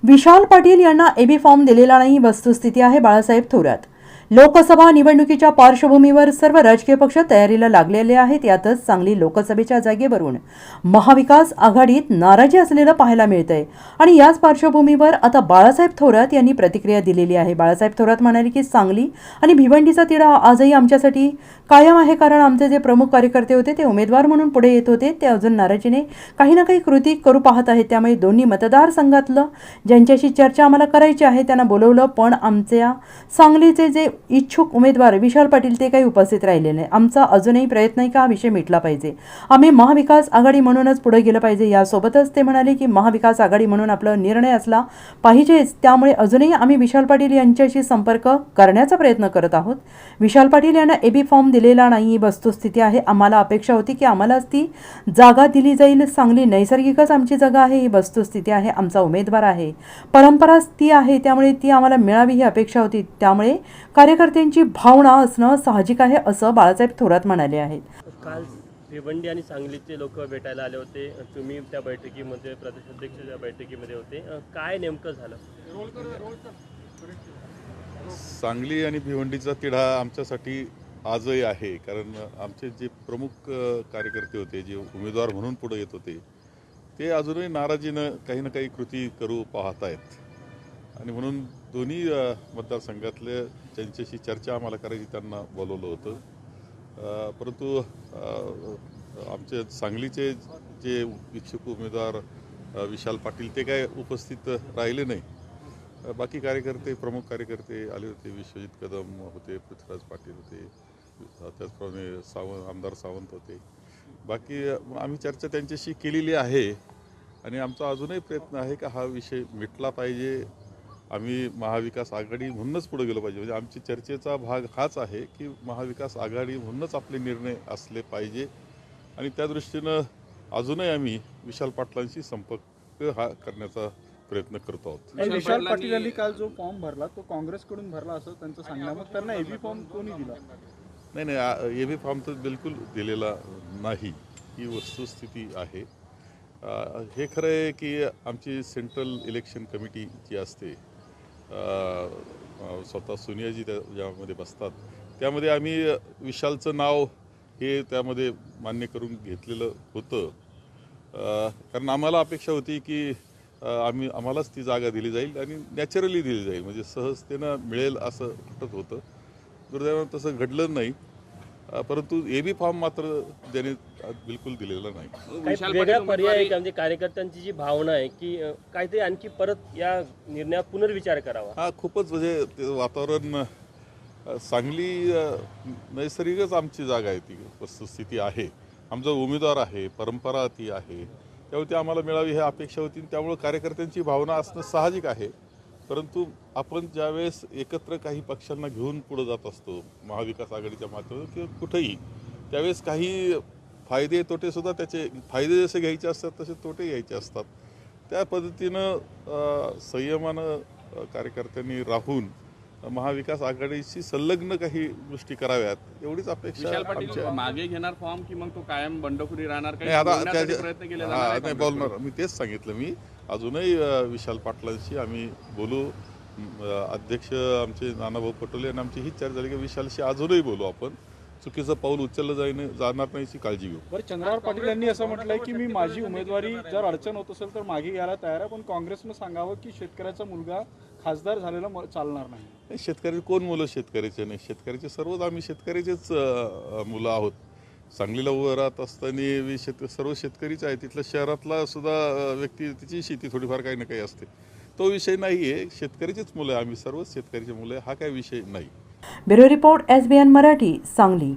विशाल पाटील यांना AB form दिलेला नाही, वस्तुस्थिती आहे बाळासाहेब थोरात. लोकसभा निवडणुकीच्या पार्श्वभूमीवर सर्व राजकीय पक्ष तयारीला लागलेले आहेत. यातच सांगली लोकसभेच्या जागेवरून महाविकास आघाडीत नाराजी असलेलं पाहायला मिळतंय आणि याच पार्श्वभूमीवर आता बाळासाहेब थोरात यांनी प्रतिक्रिया दिलेली आहे. बाळासाहेब थोरात म्हणाले की सांगली आणि भिवंडीचा तिढा आजही आमच्यासाठी कायम आहे, कारण आमचे जे प्रमुख कार्यकर्ते होते ते उमेदवार म्हणून पुढे येत होते, ते अजून नाराजीने काही ना काही कृती करू पाहत आहेत. त्यामुळे दोन्ही मतदारसंघातलं ज्यांच्याशी चर्चा आम्हाला करायची आहे त्यांना बोलवलं, पण आमच्या सांगलीचे जे इच्छुक उमेदवार विशाल पाटील ते काही उपस्थित राहिले नाही. आमचा अजूनही प्रयत्न आहे का हा विषय मिटला पाहिजे, आम्ही महाविकास आघाडी म्हणूनच पुढे गेलं पाहिजे. यासोबतच ते म्हणाले की महाविकास आघाडी म्हणून आपला निर्णय असला पाहिजेच, त्यामुळे अजूनही आम्ही विशाल पाटील यांच्याशी संपर्क करण्याचा प्रयत्न करत आहोत. विशाल पाटील यांना एबी फॉर्म दिलेला नाही, वस्तुस्थिती आहे. आम्हाला अपेक्षा होती की आम्हालाच ती जागा दिली जाईल. सांगली नैसर्गिकच आमची जागा आहे, ही वस्तुस्थिती आहे. आमचा उमेदवार आहे, परंपराच ती आहे, त्यामुळे ती आम्हाला मिळावी ही अपेक्षा होती. त्यामुळे कार्यकर्त्यांची भावना असणं साहजिक आहे, असं बाळासाहेब थोरात म्हणाले आहेत. काल भिवंडी आणि सांगलीचे लोक भेटायला आले होते, तुम्ही त्या बैठकीमध्ये प्रदेशाध्यक्षाच्या बैठकीमध्ये होते, काय नेमकं झालं? सांगली आणि भिवंडीचा तिढा आमच्यासाठी आजही आहे, कारण आमचे जे प्रमुख कार्यकर्ते होते, जे उमेदवार म्हणून पुढे येत होते, ते अजूनही नाराजीनं काही ना काही कृती करू पाहत आहेत. आणि म्हणून दोन्ही मतदारसंघातले ज्यांच्याशी चर्चा आम्हाला करायची त्यांना बोलवलं होतं. परंतु आमचे सांगलीचे जे इच्छुक उमेदवार विशाल पाटील ते काय उपस्थित राहिले नाही. बाकी कार्यकर्ते, प्रमुख कार्यकर्ते आले होते. विश्वजित कदम होते, पृथ्वीराज पाटील होते, त्याचप्रमाणे आमदार सावंत होते. बाकी आम्ही चर्चा त्यांच्याशी केलेली आहे आणि आमचा अजूनही प्रयत्न आहे की हा विषय मिटला पाहिजे. आम्ही महाविकास आघाडी म्हणूनच पुढे गेलो पाहिजे. म्हणजे आमची चर्चेचा भाग हाच आहे की महाविकास आघाडी म्हणूनच आपले निर्णय असले पाहिजे आणि त्या दृष्टीनं अजूनही आम्ही विशाल पाटलांशी संपर्क हा करण्याचा प्रयत्न करतो आहोत. विशाल पाटील यांनी काल जो फॉर्म भरला तो काँग्रेसकडून भरला असं त्यांचं सांगणं, मग त्यांना एबी फॉर्म कोणी दिला? नाही, एबी फॉर्म तर बिलकुल दिलेला नाही, ही वस्तुस्थिती आहे. हे खरं आहे की आमची सेंट्रल इलेक्शन कमिटी जी असते, स्वतः सोनियाजी ज्यामध्ये बसतात, त्यामध्ये आम्ही विशालचं नाव हे त्यामध्ये मान्य करून घेतलेलं होतं. कारण आम्हाला अपेक्षा होती की आम्हालाच ती जागा दिली जाईल आणि नॅचरली दिली जाईल, म्हणजे सहजतेनं मिळेल असं वाटत होतं. दुर्दैवानं तसं घडलं नाही. परंतु एबी फॉर्म मात्र त्याने बिलकुल दिलेला नाही. वेगळा पर्याय आहे का? म्हणजे कार्यकर्त्यांची जी भावना आहे की काहीतरी आणखी परत या निर्णयात पुनर्विचार करावा. हा खूपच म्हणजे ते वातावरण सांगली नैसर्गिकच आमची जागा आहे, ती वस्तुस्थिती आहे. आमचा उमेदवार आहे, परंपरा ती आहे, त्यामुळे ती आम्हाला मिळावी ही अपेक्षा होती. त्यामुळे कार्यकर्त्यांची भावना असणं साहजिक आहे. परंतु आपण ज्यावेळेस एकत्र काही पक्षांना घेऊन पुढे जात असतो महाविकास आघाडीच्या माध्यमातून किंवा कुठेही, त्यावेळेस काही फायदे तोटेसुद्धा, त्याचे फायदे जसे घ्यायचे असतात तसे तोटे घ्यायचे असतात. त्या पद्धतीनं संयमानं कार्यकर्त्यांनी राहून महाविकास आघाडीशी संलग्न काही गोष्टी कराव्यात, एवढीच अपेक्षा आमच्या. मागे घेणार फॉर्म की मग तो कायम बंडखोरी राहणार? प्रयत्न केले नाही बोलणार. मी तेच सांगितलं, मी अजूनही विशाल पाटलांशी आम्ही बोलू. अध्यक्ष आमचे नानाभाऊ पटोले आणि आमची हीच चर्चा झाली की विशालशी अजूनही बोलू. आपण चुकीचं पाऊल उचललं जाणार नाही याची काळजी घेऊ. बरं, चंद्रराव पाटील यांनी असं म्हटलंय की मी माझी उमेदवारी जर अडचण होत असेल तर मागे घ्यायला तयार आहे, पण काँग्रेसनं सांगावं की शेतकऱ्याचा मुलगा खासदार झालेला चालणार नाही. शेतकरी कोण मुलं शेतकऱ्याचे नाही? शेतकऱ्याचे सर्वच आम्ही शेतकऱ्याचेच मुलं आहोत. सांगलीला उभं राहत असताना सर्व शेतकरीच आहे. तिथल्या शहरातला सुद्धा व्यक्ती तिची शेती थोडीफार काही ना काही असते. तो विषय नाही आहे. शेतकरीचीच मुलं आहे आम्ही, सर्वच शेतकऱ्याची मुलं आहे, हा काही विषय नाही. Bureau report SBN Marathi, Sangli.